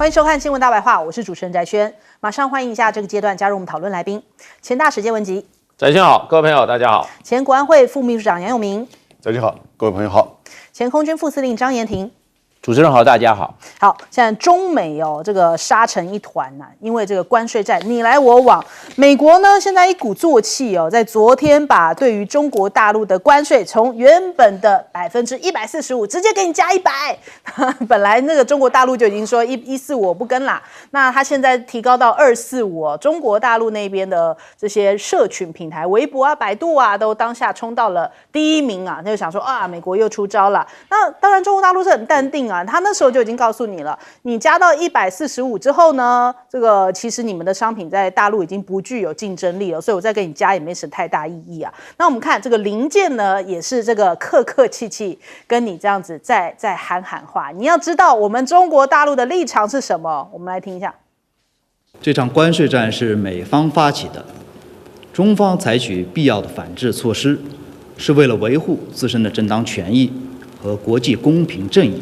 欢迎收看《新闻大白话》，我是主持人翟轩。马上欢迎一下这个阶段加入我们讨论来宾，前大使谢文吉。翟轩好，各位朋友大家好。前国安会副秘书长杨永明。翟轩好，各位朋友好。前空军副司令张延廷。主持人好，大家好。好，现在中美这个杀成一团呐、因为这个关税战你来我往。美国呢现在一鼓作气在昨天把对于中国大陆的关税从原本的145%直接给你加100。本来那个中国大陆就已经说145我不跟啦，那他现在提高到245。中国大陆那边的这些社群平台，微博啊、百度啊，都当下冲到了第1名啊，那就想说啊，美国又出招了。那当然中国大陆是很淡定啊。他那时候就已经告诉你了，你加到145之后呢，这个其实你们的商品在大陆已经不具有竞争力了，所以我再给你加也没什么太大意义啊。那我们看这个零件呢，也是这个客客气气跟你这样子在喊话。你要知道我们中国大陆的立场是什么，我们来听一下。这场关税战是美方发起的，中方采取必要的反制措施，是为了维护自身的正当权益和国际公平正义。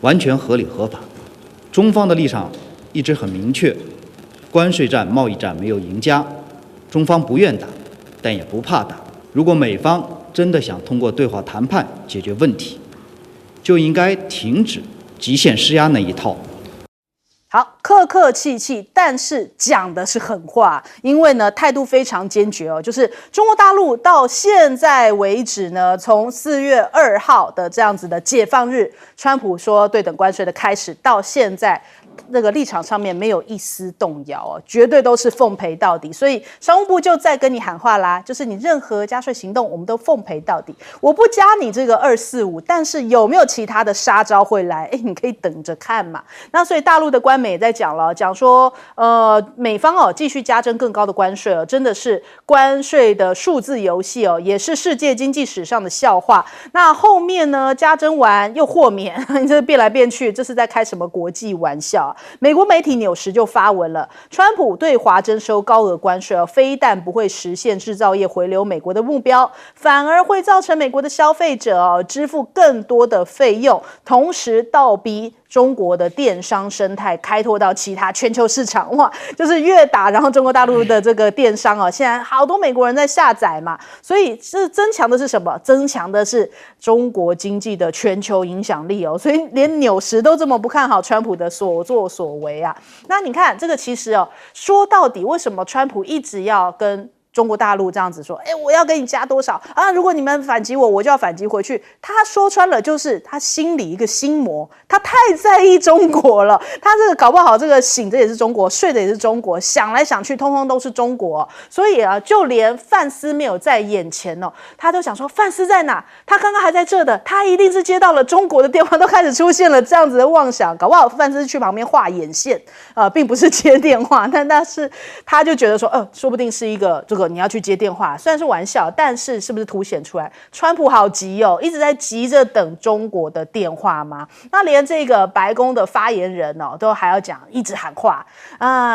完全合理合法，中方的立场一直很明确，关税战、贸易战没有赢家，中方不愿打，但也不怕打。如果美方真的想通过对话谈判解决问题，就应该停止极限施压那一套。好，客客气气，但是讲的是狠话，因为呢态度非常坚决就是中国大陆到现在为止呢，从4月2号的这样子的解放日，川普说对等关税的开始，到现在那个立场上面没有一丝动摇绝对都是奉陪到底。所以商务部就在跟你喊话啦，就是你任何加税行动，我们都奉陪到底。我不加你这个245，但是有没有其他的杀招会来？你可以等着看嘛。那所以大陆的官媒也在讲了，讲说美方继续加征更高的关税真的是关税的数字游戏也是世界经济史上的笑话。那后面呢，加征完又豁免，你这变来变去，这是在开什么国际玩笑？美国媒体纽时就发文了，川普对华征收高额关税非但不会实现制造业回流美国的目标，反而会造成美国的消费者支付更多的费用，同时倒逼中国的电商生态开拓到其他全球市场。哇，就是越打，然后中国大陆的这个电商现在好多美国人在下载嘛，所以是增强的是什么？增强的是中国经济的全球影响力所以连纽时都这么不看好川普的所作所为啊。那你看这个其实说到底，为什么川普一直要跟中国大陆这样子说，我要给你加多少啊？如果你们反击我，我就要反击回去。他说穿了就是他心里一个心魔，他太在意中国了。他这个搞不好这个醒着也是中国，睡的也是中国，想来想去通通都是中国。所以就连范斯没有在眼前他都想说范斯在哪？他刚刚还在这的，他一定是接到了中国的电话，都开始出现了这样子的妄想。搞不好范斯去旁边画眼线并不是接电话，但是他就觉得说说不定是一个这个你要去接电话，虽然是玩笑，但是是不是凸显出来川普好急一直在急着等中国的电话吗？那连这个白宫的发言人都还要讲，一直喊话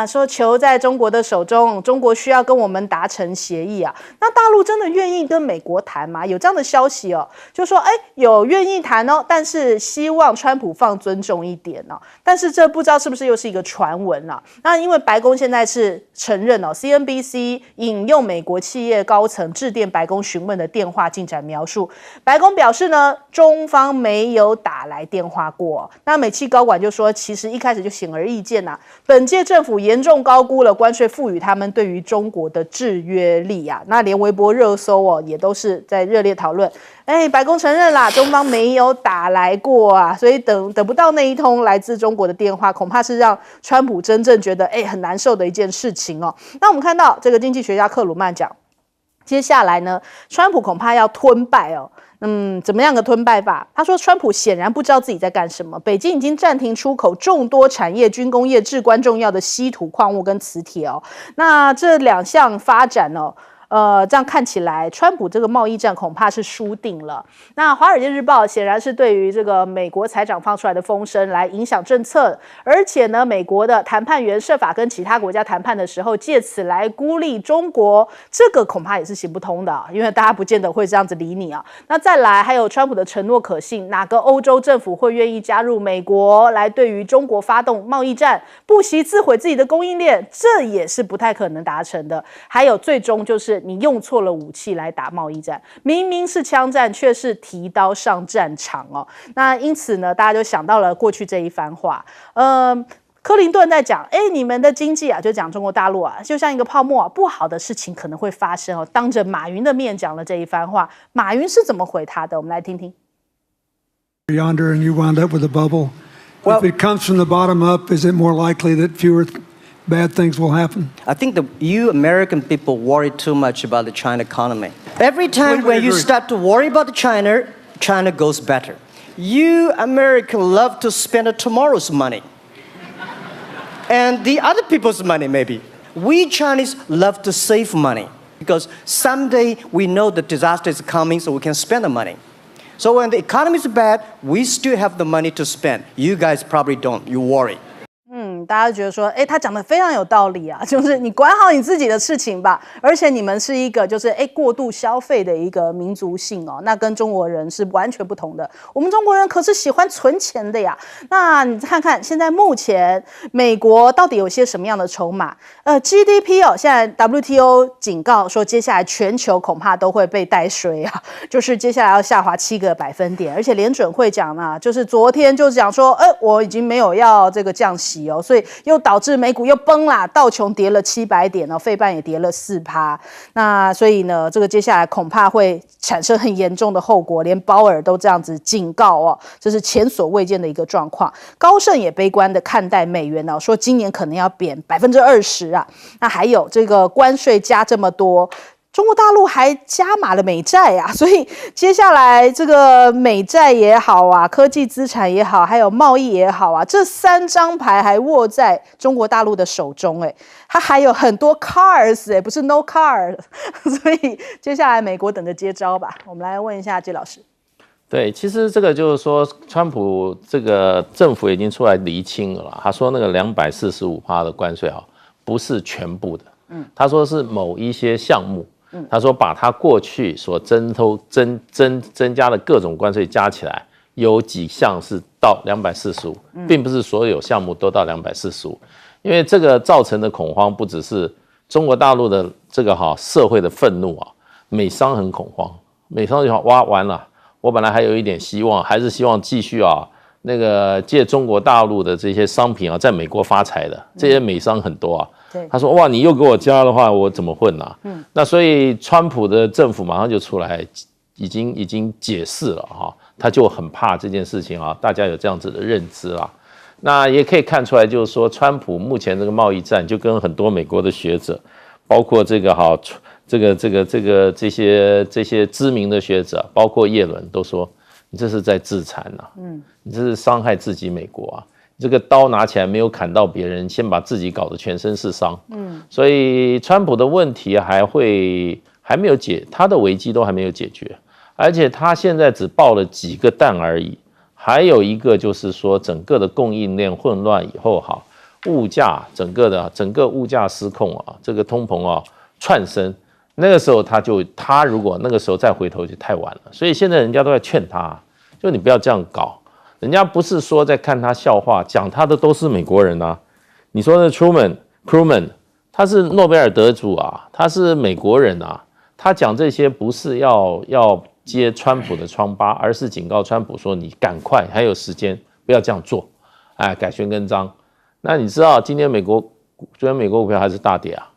说球在中国的手中，中国需要跟我们达成协议啊。那大陆真的愿意跟美国谈吗？有这样的消息就说有愿意谈但是希望川普放尊重一点但是这不知道是不是又是一个传闻那因为白宫现在是承认CNBC 引用美国企业高层致电白宫询问的电话进展描述，白宫表示呢，中方没有打来电话过。那美企高管就说，其实一开始就显而易见本届政府严重高估了关税赋予他们对于中国的制约力那连微博热搜也都是在热烈讨论。白宫承认啦，中方没有打来过所以等不到那一通来自中国的电话，恐怕是让川普真正觉得很难受的一件事情那我们看到这个经济学家克鲁曼讲，接下来呢，川普恐怕要吞败怎么样的吞败法？他说，川普显然不知道自己在干什么。北京已经暂停出口众多产业、军工业至关重要的稀土矿物跟磁铁那这2项发展这样看起来，川普这个贸易战恐怕是输定了。那《华尔街日报》显然是对于这个美国财长放出来的风声来影响政策，而且呢，美国的谈判员设法跟其他国家谈判的时候，借此来孤立中国，这个恐怕也是行不通的，因为大家不见得会这样子理你啊。那再来，还有川普的承诺可信，哪个欧洲政府会愿意加入美国来对于中国发动贸易战，不惜自毁自己的供应链，这也是不太可能达成的。还有最终就是你用错了武器来打贸易战，明明是枪战，却是提刀上战场哦。那因此呢，大家就想到了过去这一番话，克林顿在讲，你们的经济啊，就讲中国大陆啊，就像一个泡沫啊，不好的事情可能会发生哦。当着马云的面讲了这一番话，马云是怎么回他的？我们来听听。Yonder, and you wound up with a bubble. Well, if it comes from the bottom up, is it more likely that fewer bad things will happen? I think that you American people worry too much about the China economy. Every time when you start to worry about China, China goes better. You Americans love to spend tomorrow's money. And the other people's money, maybe. We Chinese love to save money because someday we know the disaster is coming, so we can spend the money. So when the economy is bad, we still have the money to spend. You guys probably don't. You worry. 大家觉得说，他讲的非常有道理啊，就是你管好你自己的事情吧。而且你们是一个就是过度消费的一个民族性哦，那跟中国人是完全不同的。我们中国人可是喜欢存钱的呀。那你看看现在目前美国到底有些什么样的筹码？GDP 哦，现在 WTO 警告说，接下来全球恐怕都会被带衰啊，就是接下来要下滑7个百分点。而且联准会讲呢，就是昨天就讲说，我已经没有要这个降息哦，所以又导致美股又崩啦，道琼跌了700点哦，费半也跌了4%。那所以呢，这个接下来恐怕会产生很严重的后果，连鲍尔都这样子警告哦，这是前所未见的一个状况。高盛也悲观的看待美元哦，说今年可能要贬20%啊。那还有这个关税加这么多。中国大陆还加码了美债啊，所以接下来这个美债也好啊，科技资产也好，还有贸易也好啊，这3张牌还握在中国大陆的手中，它还有很多 cars， 不是 no car， 所以接下来美国等着接招吧。我们来问一下季老师。对，其实这个就是说，川普这个政府已经出来厘清了啦，他说那个245%的关税不是全部的，他说是某一些项目。他说把他过去所增加的各种关税加起来，有几项是到245，并不是所有项目都到245，因为这个造成的恐慌不只是中国大陆的这个社会的愤怒啊，美商很恐慌，美商就完了，我本来还有一点希望，还是希望继续那个借中国大陆的这些商品在美国发财的这些美商很多啊。他说哇，你又给我加的话，我怎么混啊？那所以川普的政府马上就出来，已经解释了他就很怕这件事情大家有这样子的认知啦。那也可以看出来，就是说川普目前这个贸易战，就跟很多美国的学者，包括这些知名的学者，包括耶伦都说，你这是在自残啊，你这是伤害自己美国啊。这个刀拿起来没有砍到别人，先把自己搞得全身是伤。所以川普的问题还没有他的危机都还没有解决，而且他现在只爆了几个弹而已。还有一个就是说，整个的供应链混乱以后物价整个物价失控这个通膨窜升，那个时候他如果那个时候再回头就太晚了。所以现在人家都在劝他，就你不要这样搞。人家不是说在看他笑话，讲他的都是美国人啊。你说那 Truman， 他是诺贝尔得主啊，他是美国人啊。他讲这些不是要揭川普的疮疤，而是警告川普说你赶快还有时间，不要这样做，改弦更张。那你知道今天昨天美国股票还是大跌啊，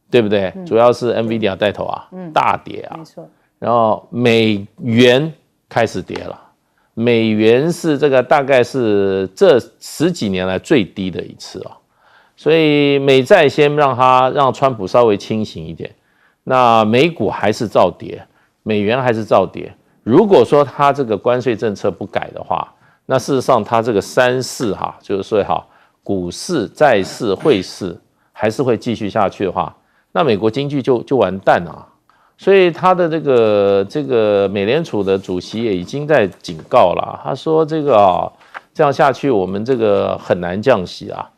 对不对？主要是 NVIDIA 带头大跌啊。没错。然后美元开始跌了。美元是这个大概是这10几年来最低的一次所以美债先让川普稍微清醒一点，那美股还是照跌，美元还是照跌。如果说他这个关税政策不改的话，那事实上他这个3市就是说股市、债市、汇市还是会继续下去的话，那美国经济就完蛋啊。所以他的这个美联储的主席也已经在警告了，他说这样下去我们这个很难降息啊，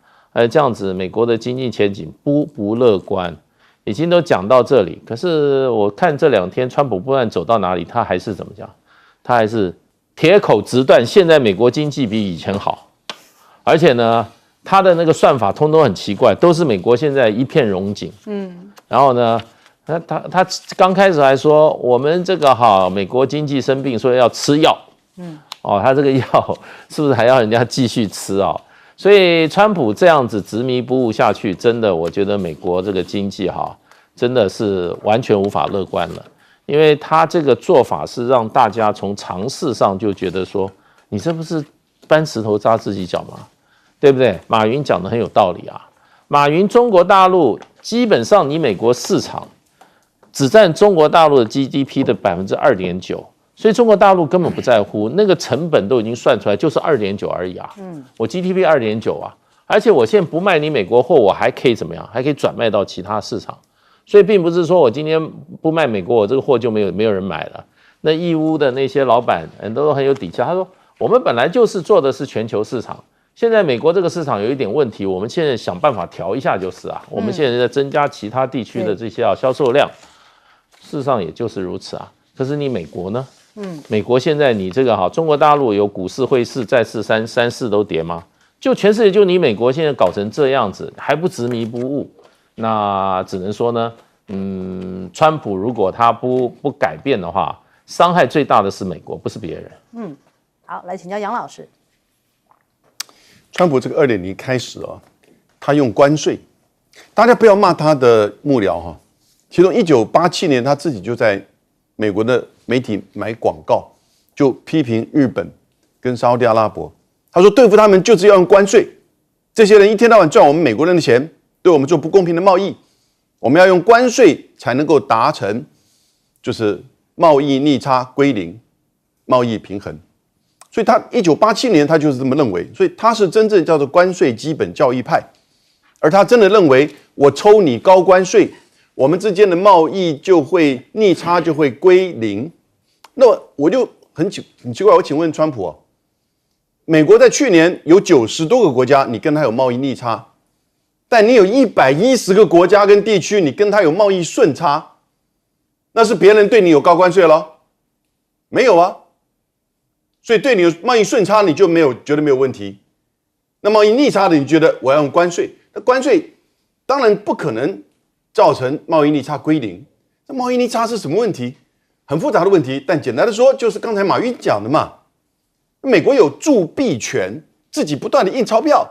这样子美国的经济前景不乐观，已经都讲到这里。可是我看这2天川普不管走到哪里，他还是怎么讲？他还是铁口直断，现在美国经济比以前好，而且呢，他的那个算法通通很奇怪，都是美国现在一片荣景。然后呢？他刚开始还说我们这个美国经济生病，所以要吃药。他这个药是不是还要人家继续吃啊？所以川普这样子执迷不悟下去，真的我觉得美国这个经济真的是完全无法乐观了。因为他这个做法是让大家从常识上就觉得说，你这不是搬石头扎自己脚吗？对不对？马云讲的很有道理啊。马云中国大陆基本上你美国市场只占中国大陆的 GDP 的2.9%，所以中国大陆根本不在乎，那个成本都已经算出来，就是 2.9 而已啊。我 GDP 2.9啊，而且我现在不卖你美国货，我还可以怎么样？还可以转卖到其他市场。所以并不是说我今天不卖美国，我这个货就没有人买了。那义乌的那些老板都很有底气，他说我们本来就是做的是全球市场，现在美国这个市场有一点问题，我们现在想办法调一下就是啊。我们现在在增加其他地区的这些销售量。事实上也就是如此啊，可是你美国呢？美国现在你这个中国大陆有股市、汇市、债市三市都跌吗？就全世界就你美国现在搞成这样子，还不执迷不悟，那只能说呢，川普如果他不改变的话，伤害最大的是美国，不是别人。好，来请教杨老师。川普这个2.0开始他用关税，大家不要骂他的幕僚其中1987年他自己就在美国的媒体买广告，就批评日本跟沙特阿拉伯，他说对付他们就是要用关税，这些人一天到晚赚我们美国人的钱，对我们做不公平的贸易，我们要用关税才能够达成就是贸易逆差归零，贸易平衡。所以他1987年他就是这么认为，所以他是真正叫做关税基本教义派，而他真的认为我抽你高关税，我们之间的贸易就会逆差就会归零。那我就很奇怪，我请问川普美国在去年有90多个国家你跟他有贸易逆差，但你有110个国家跟地区你跟他有贸易顺差，那是别人对你有高关税咯？没有啊。所以对你有贸易顺差你就觉得没有问题，那贸易逆差的你觉得我要用关税，那关税当然不可能造成贸易逆差归零。那贸易逆差是什么问题？很复杂的问题，但简单的说就是刚才马云讲的嘛，美国有铸币权，自己不断的印钞票，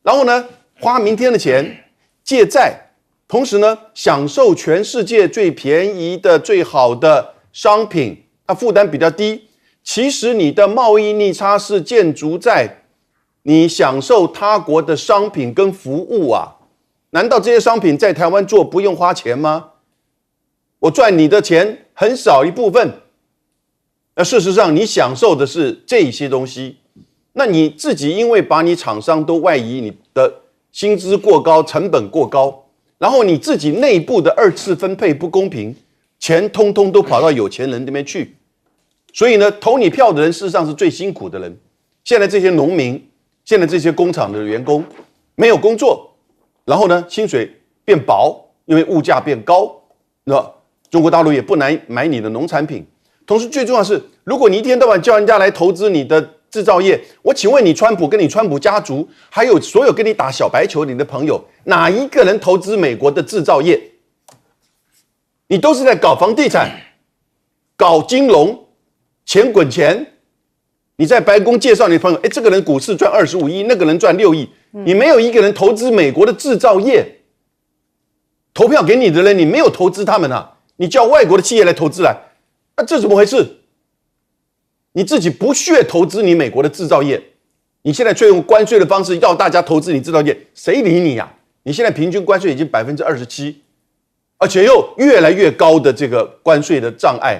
然后呢花明天的钱借债，同时呢享受全世界最便宜的最好的商品，它负担比较低。其实你的贸易逆差是建筑在你享受他国的商品跟服务啊，难道这些商品在台湾做不用花钱吗？我赚你的钱很少一部分，那事实上你享受的是这些东西，那你自己因为把你厂商都外移，你的薪资过高，成本过高，然后你自己内部的2次分配不公平，钱通通都跑到有钱人那边去。所以呢，投你票的人事实上是最辛苦的人。现在这些农民，现在这些工厂的员工没有工作，然后呢，薪水变薄，因为物价变高，那中国大陆也不难买你的农产品。同时，最重要的是，如果你一天到晚叫人家来投资你的制造业，我请问你，川普跟你川普家族，还有所有跟你打小白球你的朋友，哪一个人投资美国的制造业？你都是在搞房地产、搞金融。钱滚钱，你在白宫介绍你的朋友，这个人股市赚25亿，那个人赚6亿，你没有一个人投资美国的制造业。投票给你的人，你没有投资他们啊，你叫外国的企业来投资来，那这怎么回事？你自己不屑投资你美国的制造业，你现在却用关税的方式要大家投资你制造业，谁理你啊？你现在平均关税已经27%，而且又越来越高的这个关税的障碍。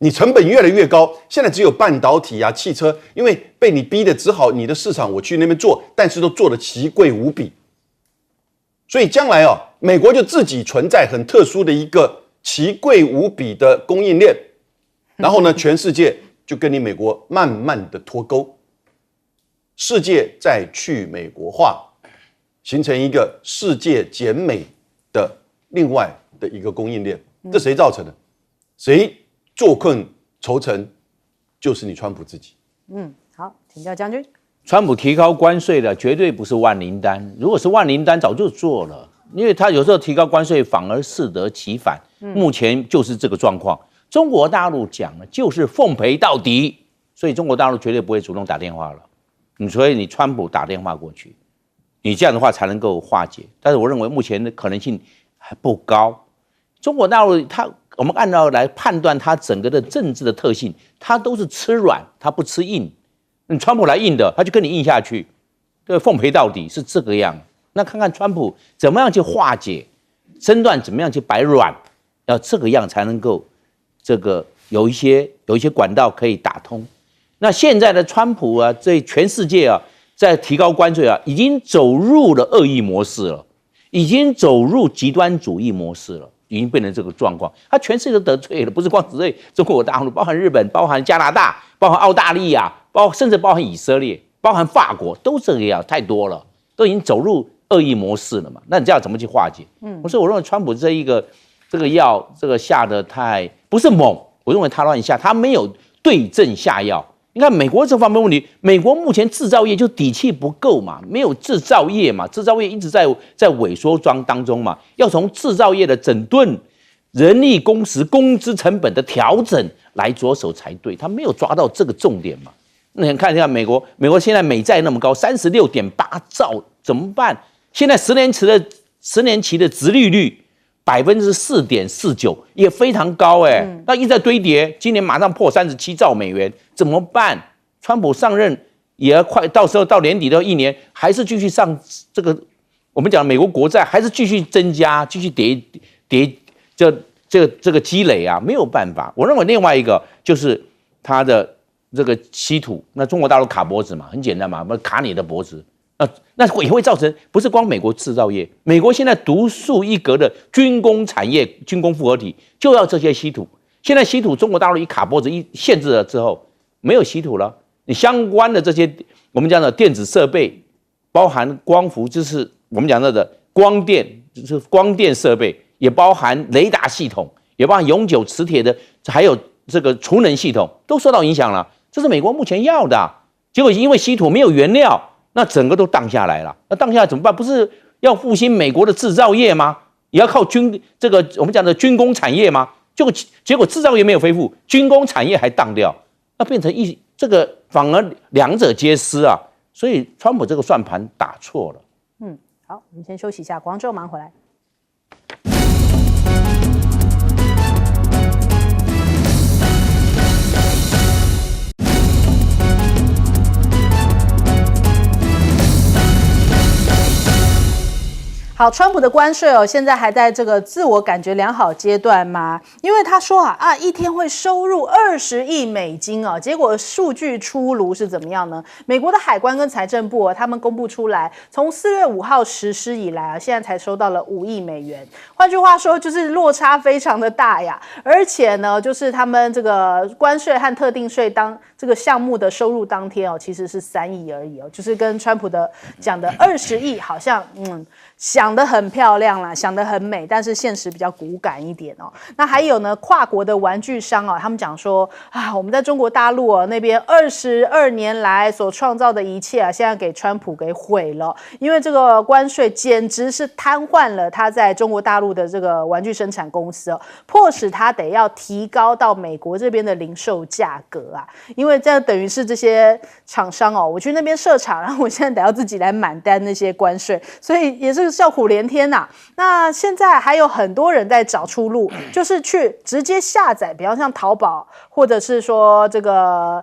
你成本越来越高，现在只有半导体啊、汽车，因为被你逼的只好你的市场我去那边做，但是都做得奇贵无比。所以将来哦，美国就自己存在很特殊的一个奇贵无比的供应链，然后呢，全世界就跟你美国慢慢的脱钩，世界再去美国化，形成一个世界减美的另外的一个供应链。这谁造成的？谁坐困愁城？就是你川普自己。好，请教将军。川普提高关税的绝对不是万灵丹，如果是万灵丹早就做了，因为他有时候提高关税反而适得其反。目前就是这个状况。中国大陆讲了就是奉陪到底，所以中国大陆绝对不会主动打电话了。所以你川普打电话过去，你这样的话才能够化解。但是我认为目前的可能性还不高。中国大陆我们按照来判断它整个的政治的特性，它都是吃软，它不吃硬。你川普来硬的，他就跟你硬下去，对，奉陪到底是这个样。那看看川普怎么样去化解身段，怎么样去摆软，要这个样才能够这个有一些管道可以打通。那现在的川普啊，在全世界啊，在提高关税啊，已经走入了恶意模式了，已经走入极端主义模式了。已经变成这个状况，他全世界都得罪了，不是光得罪中国大陆，包含日本、包含加拿大、包含澳大利亚、甚至包含以色列、包含法国，都这个样，太多了，都已经走入恶意模式了嘛。那你这样怎么去化解？所以我认为川普这个药下的太不是猛，我认为他乱下，他没有对症下药。你看美国这方面问题，美国目前制造业就底气不够嘛，没有制造业嘛，制造业一直在萎缩当中嘛，要从制造业的整顿、人力工时、工资成本的调整来着手才对，他没有抓到这个重点嘛。那你看一下美国现在美债那么高，36.8兆，怎么办？现在10年期的殖利率4.49%，也非常高那一直在堆叠，今年马上破37兆美元，怎么办？川普上任也要快，到时候到年底的1年，还是继续上这个我们讲美国国债，还是继续增加，继续叠这个积累啊，没有办法。我认为另外一个就是他的这个稀土，那中国大陆卡脖子嘛，很简单嘛，卡你的脖子。那也会造成不是光美国制造业，美国现在独树一格的军工产业、军工复合体就要这些稀土。现在稀土中国大陆一卡脖子一限制了之后，没有稀土了。你相关的这些我们讲的电子设备，包含光伏，就是我们讲到的光电，就是光电设备，也包含雷达系统，也包含永久磁铁的，还有这个储能系统，都受到影响了。这是美国目前要的，结果因为稀土没有原料。那整个都荡下来了，那荡下来怎么办？不是要复兴美国的制造业吗？也要靠这个我们讲的军工产业吗？结果制造业没有恢复，军工产业还荡掉，那变成这个反而两者皆失啊！所以川普这个算盘打错了。好，我们先休息一下，广州马上回来。好，川普的关税现在还在这个自我感觉良好阶段嘛？因为他说一天会收入20亿美金结果数据出炉是怎么样呢？美国的海关跟财政部他们公布出来，从4月5号实施以来现在才收到了5亿美元。换句话说，就是落差非常的大呀。而且呢，就是他们这个关税和特定税这个项目的收入当天其实是3亿而已就是跟川普的讲的20亿好像想得很漂亮啦，想得很美，但是现实比较骨感一点那还有呢，跨国的玩具商他们讲说我们在中国大陆那边22年来所创造的一切现在给川普给毁了，因为这个关税简直是瘫痪了他在中国大陆的这个玩具生产公司迫使他得要提高到美国这边的零售价格因为这等于是这些厂商我去那边设厂，然后我现在得要自己来满单那些关税，所以也是叫苦连天那现在还有很多人在找出路，就是去直接下载，比方像淘宝，或者是说这个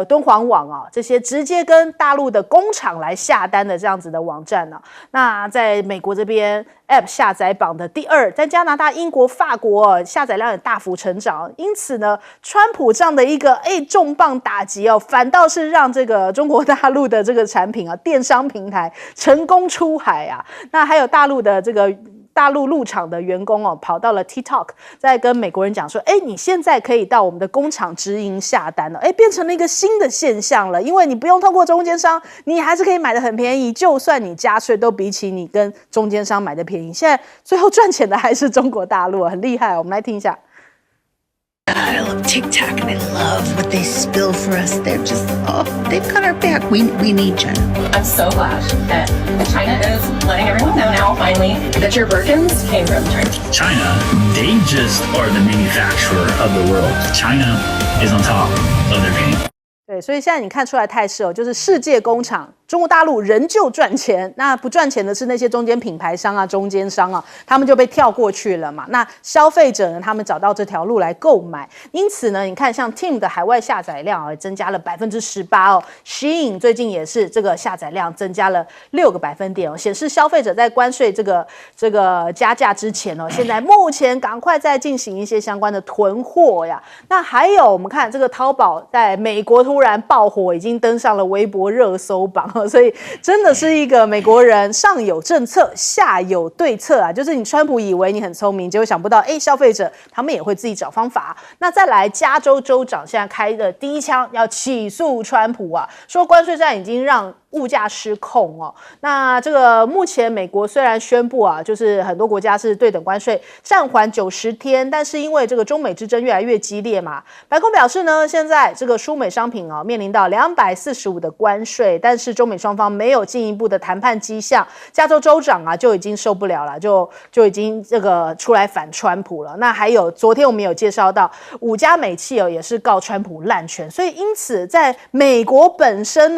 敦煌网啊这些直接跟大陆的工厂来下单的这样子的网站呢、那在美国这边 App 下载榜的第2，在加拿大、英国、法国下载量也大幅成长。因此呢，川普这样的一个重磅打击哦，反倒是让这个中国大陆的这个产品啊，电商平台成功出海啊。那还有大陆的这个。大陆陆厂的员工哦，跑到了 TikTok， 在跟美国人讲说，你现在可以到我们的工厂直营下单了，变成了一个新的现象了，因为你不用透过中间商，你还是可以买的很便宜，就算你加税都比起你跟中间商买的便宜。现在最后赚钱的还是中国大陆，很厉害。我们来听一下。I love TikTok and I love what they spill for us. They're just, they've got our back. We need China. I'm so glad that China is letting everyone know now, finally, that your Birkins came from China. China, they just are the manufacturer of the world. China is on top of their game. 对，所以现在你看出来态势哦，就是世界工厂，中国大陆仍旧赚钱，那不赚钱的是那些中间品牌商啊、中间商啊，他们就被跳过去了嘛。那消费者呢，他们找到这条路来购买，因此呢，你看像 Tim 的海外下载量啊，增加了18%哦。Shein 最近也是这个下载量增加了6个百分点哦，显示消费者在关税这个加价之前哦，现在目前赶快在进行一些相关的囤货呀。那还有我们看这个淘宝在美国突然爆火，已经登上了微博热搜榜，所以真的是一个美国人上有政策下有对策啊，就是你川普以为你很聪明，结果想不到消费者他们也会自己找方法。那再来加州州长现在开的第一枪要起诉川普啊，说关税战已经让物价失控哦。那这个目前美国虽然宣布啊，就是很多国家是对等关税暂缓90天，但是因为这个中美之争越来越激烈嘛，白宫表示呢，现在这个输美商品面临到245的关税，但是中美双方没有进一步的谈判迹象。加州州长啊就已经受不了了，就已经这个出来反川普了。那还有昨天我们有介绍到5家美企也是告川普滥权，所以因此在美国本身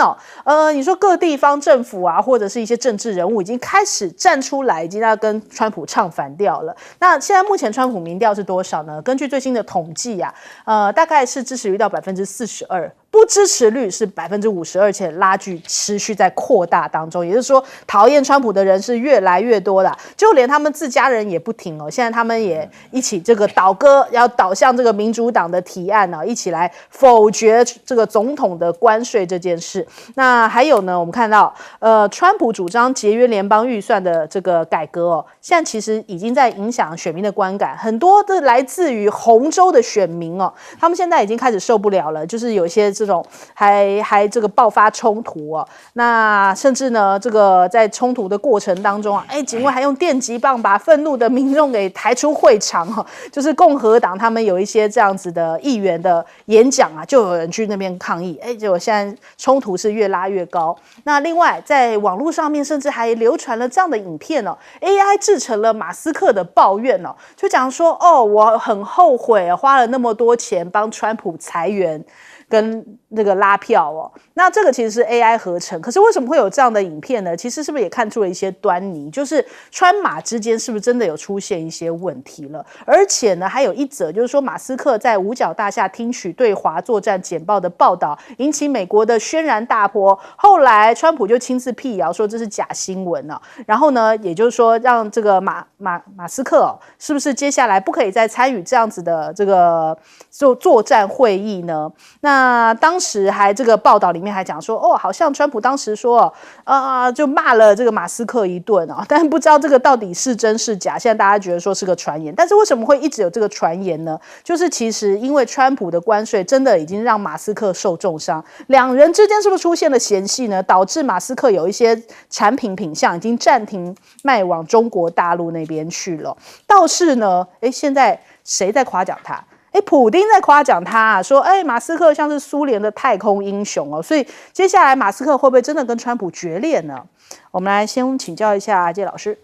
你说各地方政府啊，或者是一些政治人物已经开始站出来，已经要跟川普唱反调了。那现在目前川普民调是多少呢？根据最新的统计啊，大概是支持率到42%。不支持率是52%，而且拉锯持续在扩大当中，也就是说，讨厌川普的人是越来越多的，就连他们自家人也不停哦。现在他们也一起这个倒戈，要倒向这个民主党的提案呢，一起来否决这个总统的关税这件事。那还有呢，我们看到川普主张节约联邦预算的这个改革现在其实已经在影响选民的观感，很多的来自于红州的选民他们现在已经开始受不了了，就是有一些这种还这个爆发冲突那甚至呢这个在冲突的过程当中警卫还用电击棒把愤怒的民众给抬出会场就是共和党他们有一些这样子的议员的演讲就有人去那边抗议，结果现在冲突是越拉越高。那另外在网络上面甚至还流传了这样的影片AI 制成了马斯克的抱怨就讲说我很后悔花了那么多钱帮川普裁员跟那个拉票那这个其实是 AI 合成，可是为什么会有这样的影片呢？其实是不是也看出了一些端倪，就是川马之间是不是真的有出现一些问题了？而且呢，还有一则就是说马斯克在五角大厦听取对华作战简报的报道，引起美国的轩然大波。后来川普就亲自辟谣说这是假新闻然后呢，也就是说让这个马斯克是不是接下来不可以再参与这样子的这个作战会议呢？那当时还这个报道里面还讲说好像川普当时说就骂了这个马斯克一顿但不知道这个到底是真是假，现在大家觉得说是个传言。但是为什么会一直有这个传言呢？就是其实因为川普的关税真的已经让马斯克受重伤，两人之间是不是出现了嫌隙呢？导致马斯克有一些产品品项已经暂停卖往中国大陆那边去了。倒是呢现在谁在夸奖他？普丁在夸奖他说马斯克像是苏联的太空英雄所以接下来马斯克会不会真的跟川普决裂呢？我们来先请教一下介老师。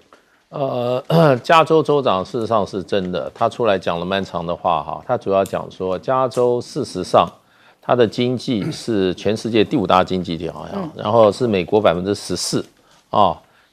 加州州长事实上是真的，他出来讲了蛮长的话他主要讲说加州事实上它的经济是全世界第5大经济体好像，然后是美国14%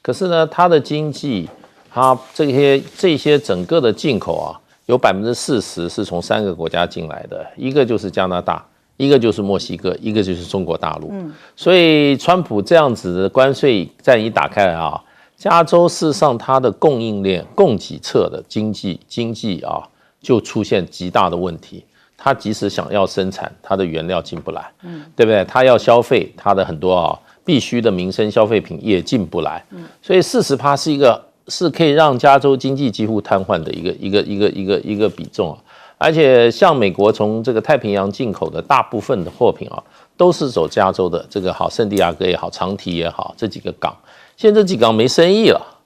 可是呢它的经济它这些整个的进口有40%是从3个国家进来的，一个就是加拿大，一个就是墨西哥，一个就是中国大陆。所以川普这样子的关税战一打开来啊，加州事实上它的供应链、供给侧的经济啊，就出现极大的问题。它即使想要生产，它的原料进不来，对不对？它要消费，它的很多必须的民生消费品也进不来，所以40%是可以让加州经济几乎瘫痪的一个比重啊。而且像美国从这个太平洋进口的大部分的货品啊，都是走加州的这个圣地亚哥也好，长堤也好，这几个港，现在这几个港没生意了。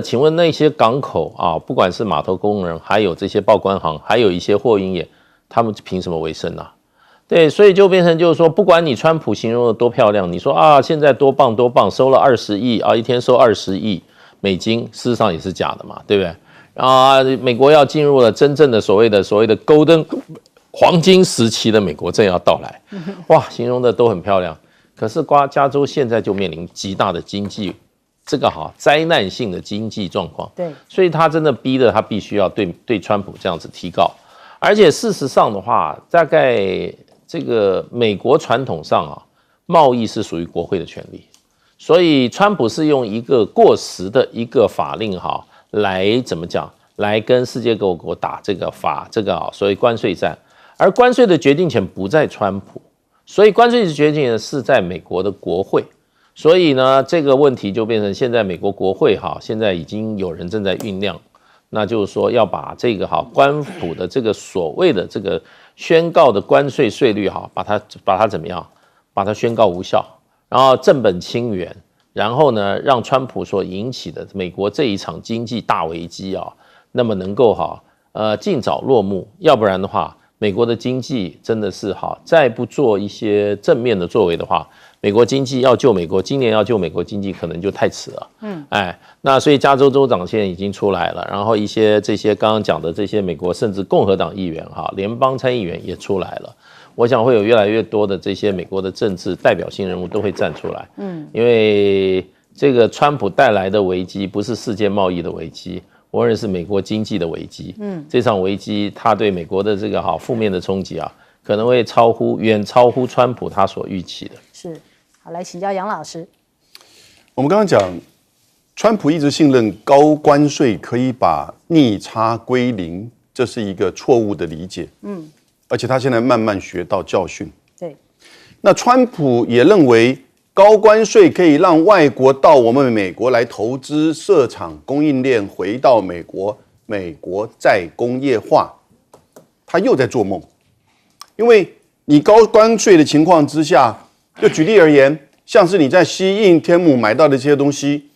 请问那些港口啊，不管是码头工人，还有这些报关行，还有一些货运业，他们凭什么为生啊？对，所以就变成就是说，不管你川普形容的多漂亮，你说啊现在多棒，收了20亿啊，一天收20亿美金，事实上也是假的嘛，对不对？啊，美国要进入了真正的所谓的 Golden 黄金时期的美国正要到来，哇，形容的都很漂亮。可是加州现在就面临极大的经济灾难性的经济状况，对，所以他真的逼得他必须要对川普这样子提告，而且事实上的话，大概这个美国传统上贸易是属于国会的权利，所以川普是用一个过时的一个法令来怎么讲，来跟世界各国打这个所谓关税战，而关税的决定权不在川普，所以关税的决定权是在美国的国会。所以呢，这个问题就变成现在美国国会现在已经有人正在酝酿，那就是说要把这个川普的这个所谓的这个宣告的关税税率把它怎么样，把它宣告无效，然后正本清源，然后呢让川普所引起的美国这一场经济大危机那么能够尽早落幕，要不然的话，美国的经济真的是再不做一些正面的作为的话，美国经济要救美国，今年要救美国经济可能就太迟了。那所以加州州长现在已经出来了，然后一些这些刚刚讲的这些美国甚至共和党议员联邦参议员也出来了。我想会有越来越多的这些美国的政治代表性人物都会站出来。因为这个川普带来的危机不是世界贸易的危机，我认为是美国经济的危机。这场危机它对美国的这个负面的冲击可能会远超乎川普他所预期的。是。好，来请教杨老师。我们刚刚讲，川普一直信任高关税可以把逆差归零，这是一个错误的理解。而且他现在慢慢学到教训。对。那川普也认为高关税可以让外国到我们美国来投资设厂，供应链回到美国，美国再工业化。他又在做梦，因为你高关税的情况之下。就举例而言，像是你在西印、天母买到的这些东西，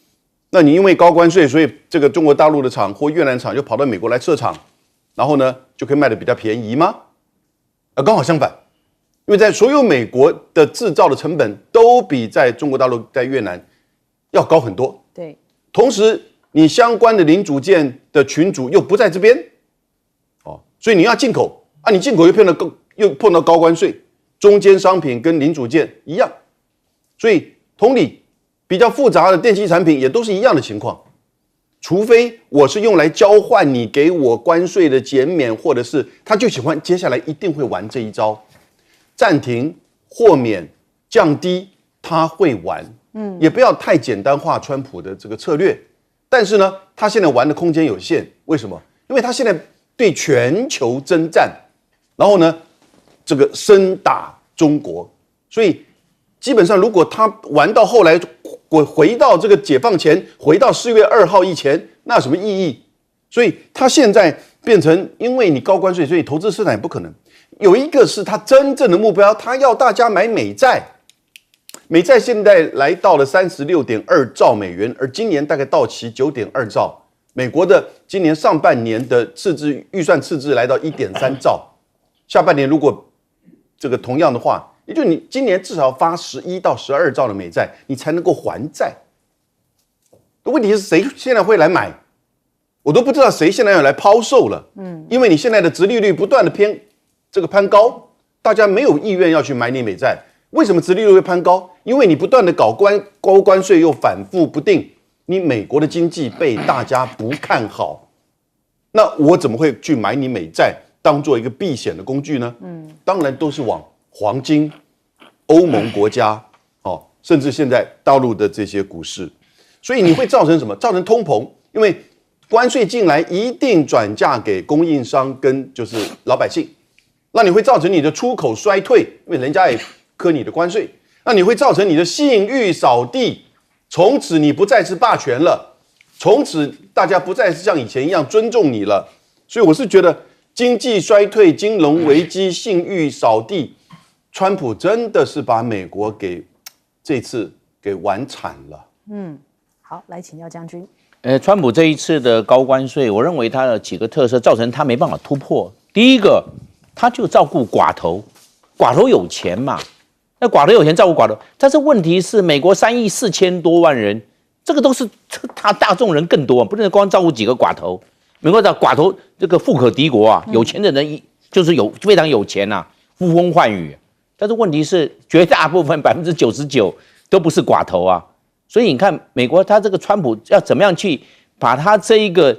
那你因为高关税，所以这个中国大陆的厂或越南厂就跑到美国来设厂，然后呢就可以卖得比较便宜吗？刚好相反，因为在所有美国的制造的成本都比在中国大陆、在越南要高很多。对，同时你相关的零组件的群组又不在这边，所以你要进口你进口又碰到高关税。中间商品跟零组件一样，所以同理，比较复杂的电器产品也都是一样的情况。除非我是用来交换你给我关税的减免，或者是他就喜欢接下来一定会玩这一招，暂停、豁免、降低，他会玩。也不要太简单化川普的这个策略。但是呢，他现在玩的空间有限，为什么？因为他现在对全球征战，然后呢？这个深打中国，所以基本上如果他玩到后来回到这个解放前，回到4月2号以前，那有什么意义？所以他现在变成，因为你高关税，所以投资市场也不可能。有一个是他真正的目标，他要大家买美债，美债现在来到了36.2兆美元，而今年大概到期9.2兆。美国的今年上半年的预算赤字来到1.3兆，下半年如果这个同样的话，也就你今年至少发11到12兆的美债，你才能够还债。问题是谁现在会来买？我都不知道谁现在要来抛售了。因为你现在的殖利率不断的攀高，大家没有意愿要去买你美债。为什么殖利率会攀高？因为你不断的搞高关税又反复不定，你美国的经济被大家不看好，那我怎么会去买你美债当做一个避险的工具呢？当然都是往黄金、欧盟国家哦，甚至现在大陆的这些股市，所以你会造成什么？造成通膨，因为关税进来一定转嫁给供应商跟就是老百姓，那你会造成你的出口衰退，因为人家也课你的关税，那你会造成你的信誉扫地，从此你不再是霸权了，从此大家不再是像以前一样尊重你了。所以我是觉得经济衰退、金融危机、信誉扫地，川普真的是把美国这次给玩惨了。好，来请教将军。川普这一次的高关税，我认为他的几个特色造成他没办法突破。第一个，他就照顾寡头，寡头有钱嘛，那寡头有钱照顾寡头，但是问题是美国3亿4千多万人，这个都是他大众人更多，不能光照顾几个寡头。美国的寡头这个富可敌国啊，有钱的人就是非常有钱啊，呼风唤雨。但是问题是，绝大部分99%都不是寡头啊。所以你看，美国他这个川普要怎么样去把他这个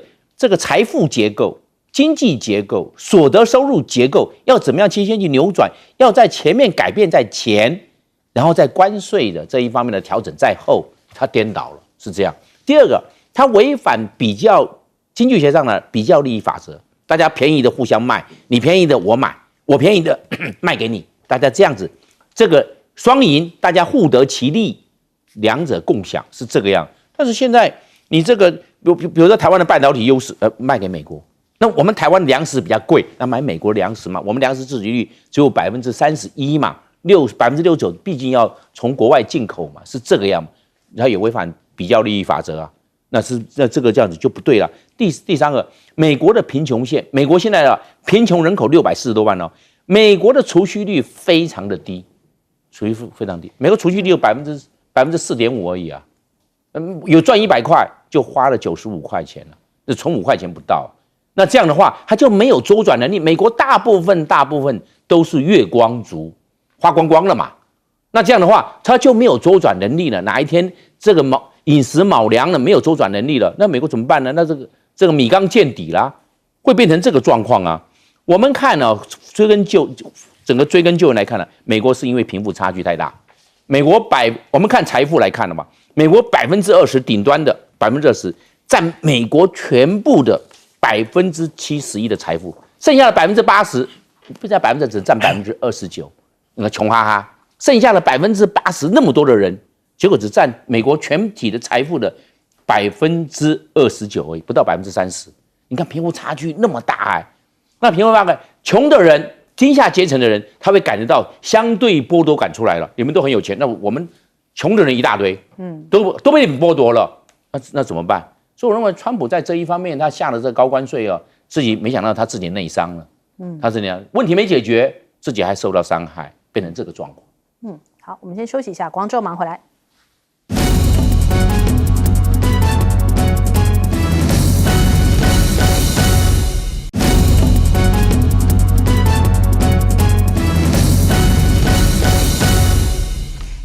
财富结构、经济结构、所得收入结构要怎么样先去扭转？要在前面改变在前，然后在关税的这一方面的调整在后，他颠倒了，是这样。第二个，他违反经济学上的比较利益法则，大家便宜的互相卖，你便宜的我买，我便宜的卖给你，大家这样子，这个双赢，大家互得其利。两者共享是这个样，但是现在你这个，比如说台湾的半导体优势，卖给美国，那我们台湾粮食比较贵，那买美国粮食嘛，我们粮食自给率只有31%嘛，69%毕竟要从国外进口嘛，是这个样，它也违反比较利益法则啊，那这个这样子就不对了。第三个，美国的贫穷线，美国现在的贫穷人口640多万哦，美国的储蓄率非常的低，储蓄非常低，美国储蓄率有4.5%而已啊，有赚100块就花了95块钱了，这存5块钱不到，那这样的话他就没有周转能力。美国大部分都是月光族，花光光了嘛，那这样的话他就没有周转能力了。哪一天这个饮食卯粮了，没有周转能力了，那美国怎么办呢？那这个米缸见底啦，会变成这个状况啊。我们看呢，整个追根究源来看呢，美国是因为贫富差距太大。我们看财富来看了嘛，美国20%顶端的20%占美国全部的71%的财富，剩下的80%不在只占29%，那个穷哈哈，剩下的80%那么多的人，结果只占美国全体的财富的29%而已，不到30%。你看贫富差距那么大那贫富差距，穷的人。天下阶层的人，他会感觉到相对剥夺感出来了。你们都很有钱，那我们穷的人一大堆，都被你们剥夺了，那怎么办？所以我认为川普在这一方面，他下了这个高关税自己没想到他自己内伤了，他是那样，问题没解决，自己还受到伤害，变成这个状况。好，我们先休息一下，广州马上回来。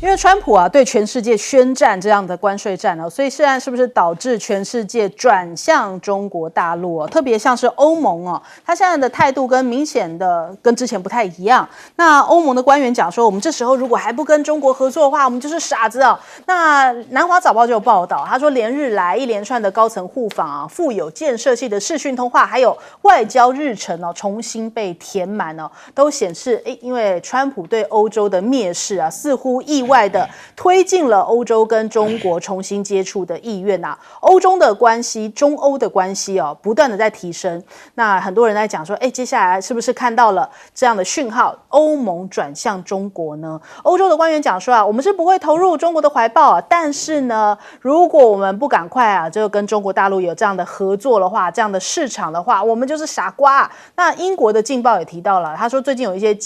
因为川普对全世界宣战这样的关税战所以现在是不是导致全世界转向中国大陆特别像是欧盟他现在的态度跟明显的跟之前不太一样。那欧盟的官员讲说，我们这时候如果还不跟中国合作的话，我们就是傻子那南华早报就有报道，他说连日来一连串的高层互访富有建设性的视讯通话，还有外交日程重新被填满都显示因为川普对欧洲的蔑视似乎意外的推进了欧洲跟中国重新接触的意愿欧洲的关系，中欧的关系不断的在提升。那很多人在讲说，接下来是不是看到了这样的讯号，欧盟转向中国呢？欧洲的官员讲说我们是不会投入中国的怀抱但是呢，如果我们不赶快就跟中国大陆有这样的合作的话，这样的市场的话，我们就是傻瓜那英国的《镜报》也提到了，他说最近有一些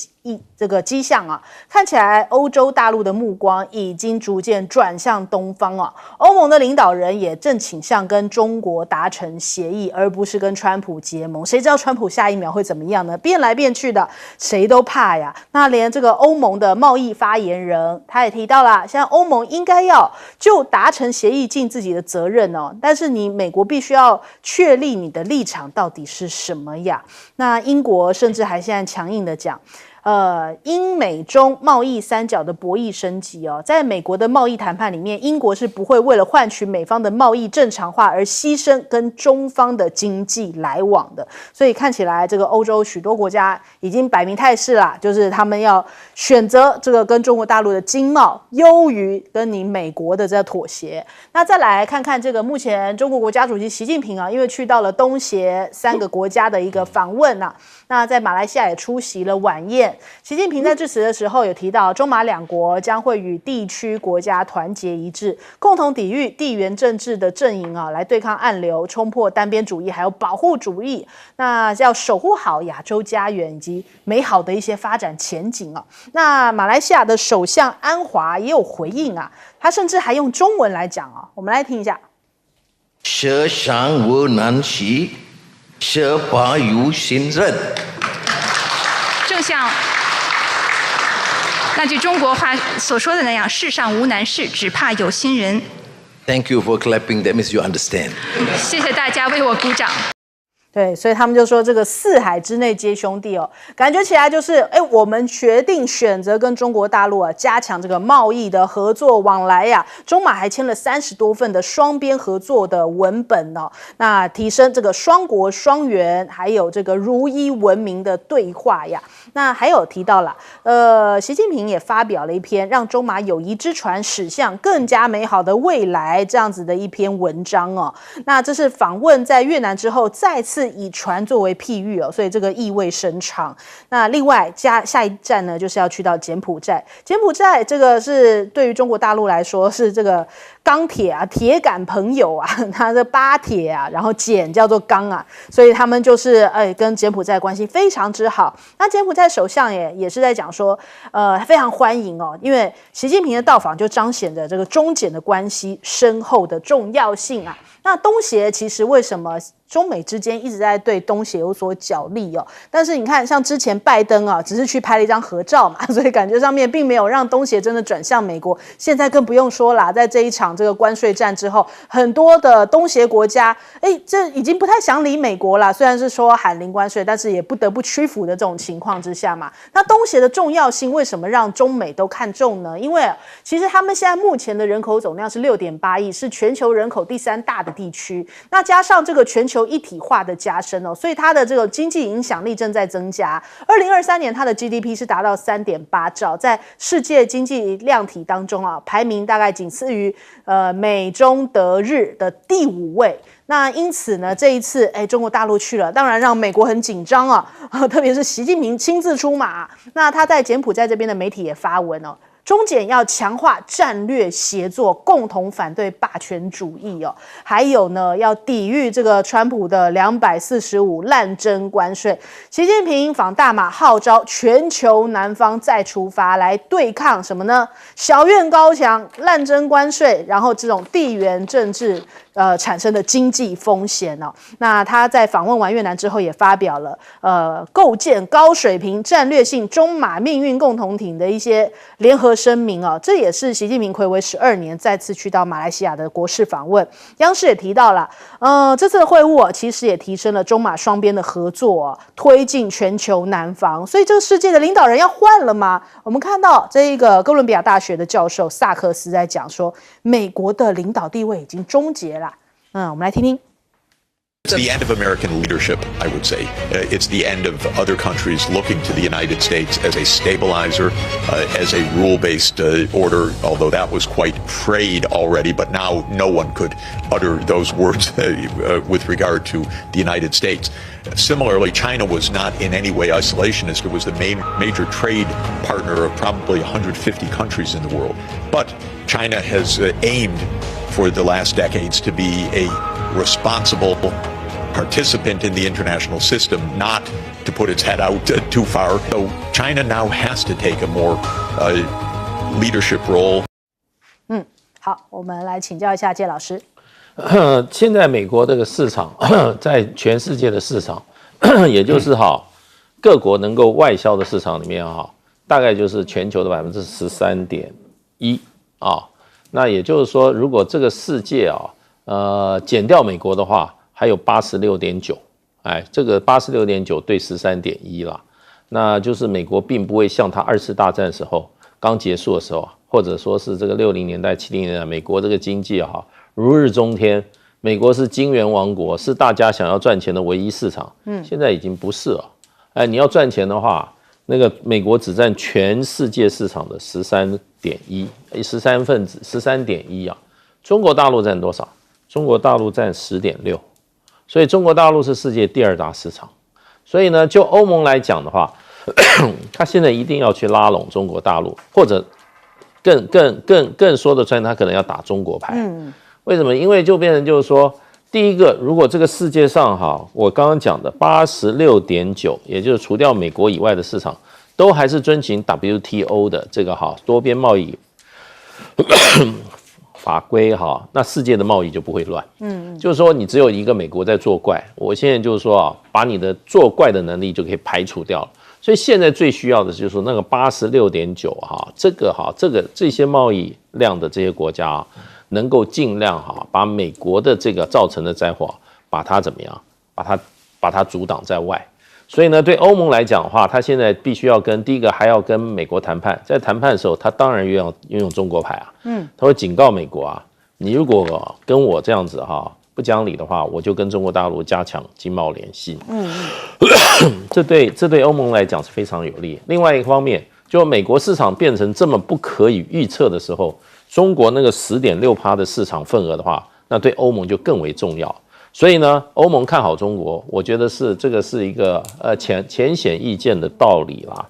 这个迹象看起来欧洲大陆的目光已经逐渐转向东方欧盟的领导人也正倾向跟中国达成协议，而不是跟川普结盟。谁知道川普下一秒会怎么样呢？变来变去的，谁都怕呀。那连这个欧盟的贸易发言人他也提到了，现在欧盟应该要就达成协议尽自己的责任但是你美国必须要确立你的立场到底是什么呀。那英国甚至还现在强硬的讲英美中贸易三角的博弈升级哦，在美国的贸易谈判里面，英国是不会为了换取美方的贸易正常化而牺牲跟中方的经济来往的，所以看起来这个欧洲许多国家已经摆明态势啦，就是他们要选择这个跟中国大陆的经贸优于跟你美国的这妥协。那再来看看这个目前中国国家主席习近平啊，因为去到了东协3个国家的一个访问啊，那在马来西亚也出席了晚宴。习近平在致辞的时候有提到，中马两国将会与地区国家团结一致，共同抵御地缘政治的阵营啊，来对抗暗流，冲破单边主义，还有保护主义。那要守护好亚洲家园以及美好的一些发展前景啊。那马来西亚的首相安华也有回应啊，他甚至还用中文来讲啊，我们来听一下。舍上无难事，舍法有心人。正像那句中国话所说的那样，世上无难事，只怕有心人。Thank you for clapping. That means you understand. 谢谢大家为我鼓掌。对，所以他们就说这个四海之内皆兄弟哦，感觉起来就是，我们决定选择跟中国大陆啊加强这个贸易的合作往来呀。中马还签了30多份的双边合作的文本哦，那提升这个双国双元，还有这个如一文明的对话呀。那还有提到了，习近平也发表了一篇让中马友谊之船驶向更加美好的未来这样子的一篇文章哦。那这是访问在越南之后再次以船作为譬喻哦，所以这个意味深长。那另外下一站呢，就是要去到柬埔寨。柬埔寨这个是对于中国大陆来说是这个钢铁啊、铁杆朋友啊，它的巴铁啊，然后柬叫做钢啊，所以他们就是跟柬埔寨关系非常之好。那柬埔寨首相也是在讲说，非常欢迎哦，因为习近平的到访就彰显着这个中柬的关系深厚的重要性啊。那东协其实为什么中美之间一直在对东协有所角力哦？但是你看，像之前拜登啊，只是去拍了一张合照嘛，所以感觉上面并没有让东协真的转向美国。现在更不用说啦，在这一场这个关税战之后，很多的东协国家，这已经不太想理美国啦。虽然是说喊零关税，但是也不得不屈服的这种情况之下嘛。那东协的重要性为什么让中美都看重呢？因为其实他们现在目前的人口总量是6.8亿，是全球人口第3大的地区。那加上这个全球一体化的加深哦，所以它的这个经济影响力正在增加。2023年它的 GDP 是达到3.8兆，在世界经济量体当中啊，排名大概仅次于美中德日的第5位。那因此呢，这一次中国大陆去了，当然让美国很紧张啊，特别是习近平亲自出马。那他在柬埔寨这边的媒体也发文哦。中柬要强化战略协作，共同反对霸权主义哦。还有呢，要抵御这个川普的245滥征关税。习近平访大马，号召全球南方再出发，来对抗什么呢？小院高墙、滥征关税，然后这种地缘政治产生的经济风险哦。那他在访问完越南之后，也发表了构建高水平战略性中马命运共同体的一些联合声明哦。这也是习近平睽违12年再次去到马来西亚的国事访问。央视也提到了，这次的会晤其实也提升了中马双边的合作推进全球南方。所以这个世界的领导人要换了吗？我们看到这一个哥伦比亚大学的教授萨克斯在讲说，美国的领导地位已经终结了。我们来听听。It's the end of American leadership, I would say. It's the end of other countries looking to the United States as a stabilizer, as a rule-based order, although that was quite frayed already, but now no one could utter those words with regard to the United States. Similarly, China was not in any way isolationist. It was the major trade partner of probably 150 countries in the world. But China has aimed for the last decades to be a responsible participant in the international system, not to put its head out too far. So China now has to take a more leadership role. 好，我们来请教一下介老师。现在美国这个市场，在全世界的市场，也就是各国能够外销的市场里面大概就是全球的13.1%啊。那也就是说，如果这个世界减掉美国的话，还有86.9%，这个86.9对13.1%啦。那就是美国并不会像他2次大战时候刚结束的时候，或者说是这个60年代、70年代，美国这个经济如日中天，美国是晶圆王国，是大家想要赚钱的唯一市场。现在已经不是了。你要赚钱的话，那个美国只占全世界市场的13.1%，中国大陆占多少？中国大陆占10.6%，所以中国大陆是世界第2大市场。所以呢，就欧盟来讲的话，他现在一定要去拉拢中国大陆，或者更说得穿，他可能要打中国牌。为什么？因为就变成就是说，第一个，如果这个世界上我刚刚讲的86.9%，也就是除掉美国以外的市场，都还是遵循 WTO 的这个多边贸易法规那世界的贸易就不会乱。就是说你只有一个美国在作怪，我现在就是说把你的作怪的能力就可以排除掉了。所以现在最需要的就是说那个86.9%，这些贸易量的这些国家能够尽量把美国的这个造成的灾祸把它怎么样，把它阻挡在外。所以呢，对欧盟来讲的话，他现在必须要第一个还要跟美国谈判，在谈判的时候，他当然要用中国牌他会警告美国你如果跟我这样子不讲理的话，我就跟中国大陆加强经贸联系。这对欧盟来讲是非常有利。另外一个方面，就美国市场变成这么不可以预测的时候，中国那个10.6%的市场份额的话，那对欧盟就更为重要。所以呢，欧盟看好中国，我觉得这个是一个浅显易见的道理啦。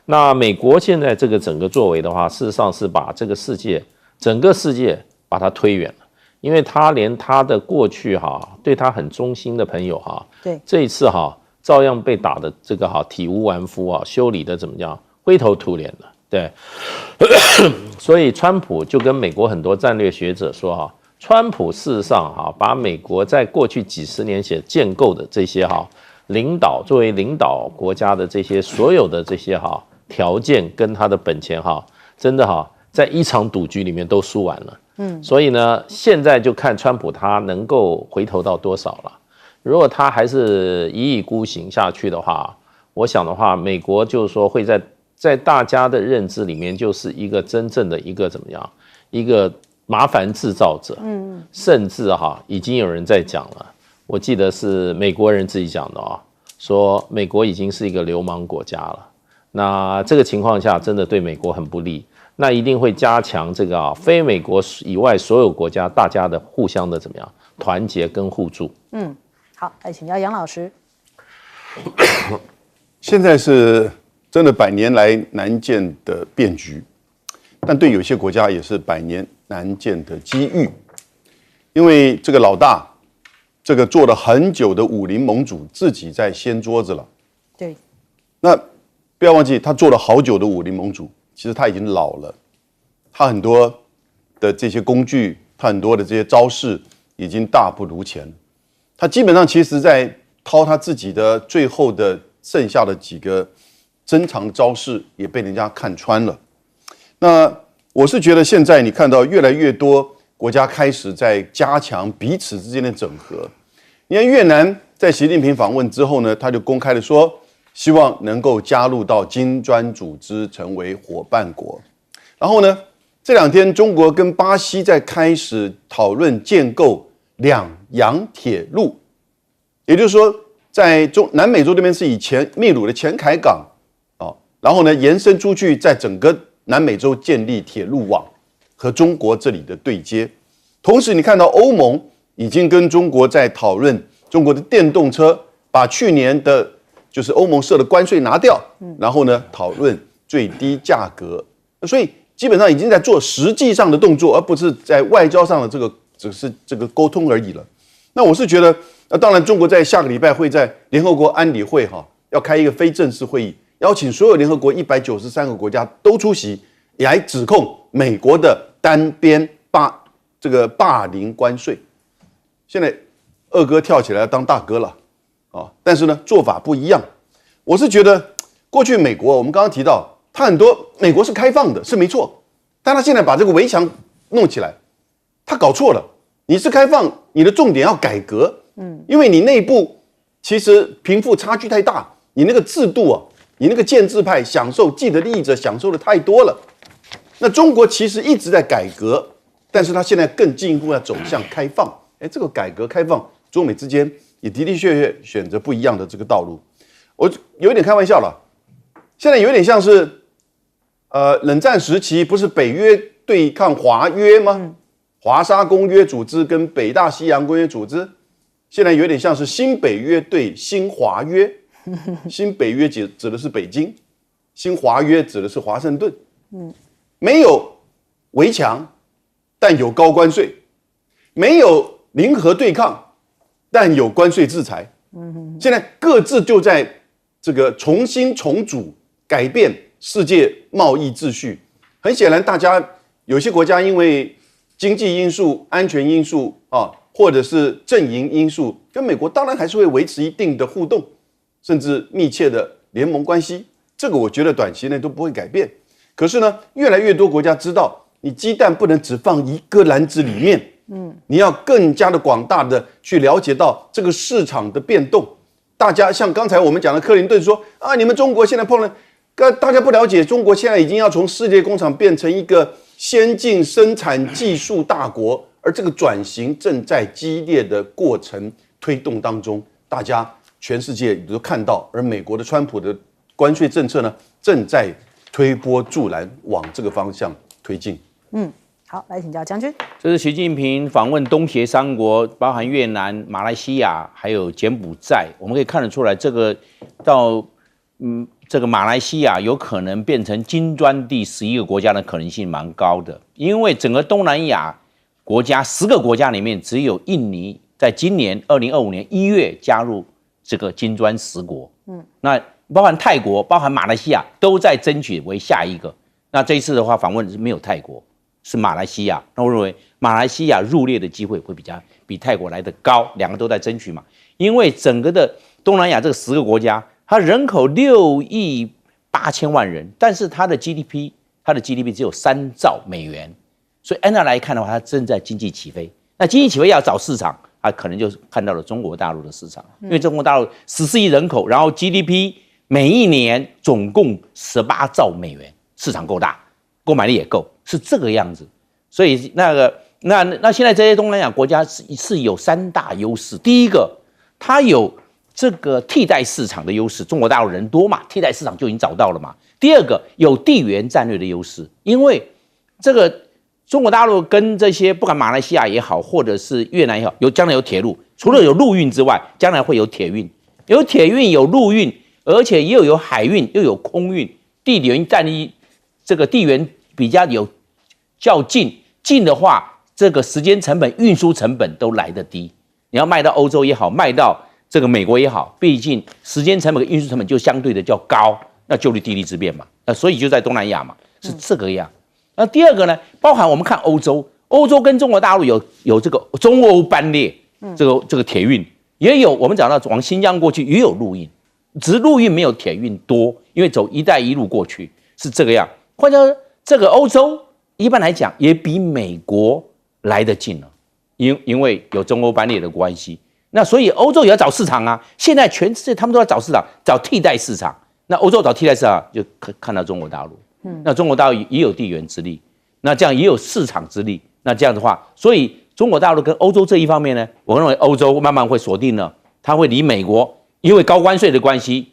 那美国现在这个整个作为的话，事实上是把这个整个世界把它推远了，因为他连他的过去对他很忠心的朋友对这一次照样被打的这个体无完肤修理的怎么样，灰头土脸的。对，所以川普就跟美国很多战略学者说川普事实上把美国在过去几十年前建构的这些作为领导国家的这些所有的这些条件跟他的本钱真的在一场赌局里面都输完了。所以呢，现在就看川普他能够回头到多少了。如果他还是一意孤行下去的话，我想的话，美国就是说会在大家的认知里面就是一个真正的一个怎么样，一个麻烦制造者。甚至已经有人在讲了，我记得是美国人自己讲的说美国已经是一个流氓国家了。那这个情况下真的对美国很不利，那一定会加强这个非美国以外所有国家大家的互相的怎么样团结跟互助。好，来请教杨老师。现在是真的100年来难见的变局，但对有些国家也是100年难见的机遇，因为这个老大，这个做了很久的武林盟主自己在掀桌子了。对，那不要忘记，他做了好久的武林盟主，其实他已经老了，他很多的这些工具，他很多的这些招式已经大不如前。他基本上其实在掏他自己的最后的剩下的几个珍藏招式也被人家看穿了。那我是觉得现在你看到越来越多国家开始在加强彼此之间的整合。你看越南在习近平访问之后呢，他就公开的说，希望能够加入到金砖组织成为伙伴国。然后呢，这2天中国跟巴西在开始讨论建构两洋铁路，也就是说，在南美洲这边是以秘鲁的前凯港然后呢延伸出去，在整个南美洲建立铁路网和中国这里的对接。同时，你看到欧盟已经跟中国在讨论中国的电动车，把去年的就是欧盟设的关税拿掉，然后呢讨论最低价格。所以基本上已经在做实际上的动作，而不是在外交上的这个只是这个沟通而已了。那我是觉得，当然中国在下个礼拜会在联合国安理会要开一个非正式会议，邀请所有联合国193个国家都出席，也来指控美国的单边霸凌关税。现在二哥跳起来当大哥了但是呢做法不一样。我是觉得过去美国我们刚刚提到，它很多美国是开放的，是没错，但他现在把这个围墙弄起来，他搞错了。你是开放，你的重点要改革，因为你内部其实贫富差距太大，你那个制度你那个建制派享受既得利益者享受的太多了。那中国其实一直在改革，但是它现在更进一步要走向开放。这个改革开放，中美之间也的确选择不一样的这个道路。我有一点开玩笑了，现在有点像是冷战时期不是北约对抗华约吗？华沙公约组织跟北大西洋公约组织，现在有点像是新北约对新华约。新北约指的是北京，新华约指的是华盛顿。没有围墙，但有高关税；没有零和对抗，但有关税制裁。现在各自就在这个重新重组、改变世界贸易秩序。很显然，大家有些国家因为经济因素、安全因素啊，或者是阵营因素，跟美国当然还是会维持一定的互动，甚至密切的联盟关系。这个我觉得短期内都不会改变。可是呢，越来越多国家知道，你鸡蛋不能只放一个篮子里面，你要更加的广大的去了解到这个市场的变动。大家像刚才我们讲的克林顿说啊，你们中国现在碰了，大家不了解，中国现在已经要从世界工厂变成一个先进生产技术大国，而这个转型正在激烈的过程推动当中，大家全世界都看到，而美国的川普的关税政策呢，正在推波助澜，往这个方向推进。好，来请教将军。这是习近平访问东协三国，包含越南、马来西亚还有柬埔寨。我们可以看得出来，这个到这个马来西亚有可能变成金砖第11个国家的可能性蛮高的，因为整个东南亚国家10个国家里面，只有印尼在今年2025年1月加入这个金砖10国。那包含泰国、包含马来西亚都在争取为下一个。那这一次的话，访问是没有泰国，是马来西亚。那我认为马来西亚入列的机会会比泰国来得高，两个都在争取嘛。因为整个的东南亚这个10个国家，它人口6亿8千万人，但是它的 GDP 只有3兆美元，所以按照来看的话，它正在经济起飞。那经济起飞要找市场，它可能就是看到了中国大陆的市场，因为中国大陆14亿人口，然后 GDP 每一年总共18兆美元，市场够大，购买力也够，是这个样子。所以那现在这些东南亚国家是有3大优势。第一个，它有这个替代市场的优势，中国大陆人多嘛，替代市场就已经找到了嘛。第二个，有地缘战略的优势，因为这个中国大陆跟这些不管马来西亚也好，或者是越南也好，将来有铁路，除了有陆运之外，将来会有铁运，有铁运有陆运，而且又有海运又有空运，地缘战力这个地缘比较近的话，这个时间成本、运输成本都来得低。你要卖到欧洲也好，卖到这个美国也好，毕竟时间成本跟运输成本就相对的较高，那就地利之便嘛。所以就在东南亚嘛，是这个样。那第二个呢，包含我们看欧洲跟中国大陆有这个中欧班列，这个铁运也有，我们讲到往新疆过去也有陆运，只是陆运没有铁运多，因为走“一带一路”过去是这个样。换句话说，这个欧洲一般来讲也比美国来得近了，因为有中欧班列的关系。那所以欧洲也要找市场啊，现在全世界他们都要找市场，找替代市场。那欧洲找替代市场就看到中国大陆，那中国大陆也有地缘之力，那这样也有市场之力。那这样的话，所以中国大陆跟欧洲这一方面呢，我认为欧洲慢慢会锁定了，它会离美国因为高关税的关系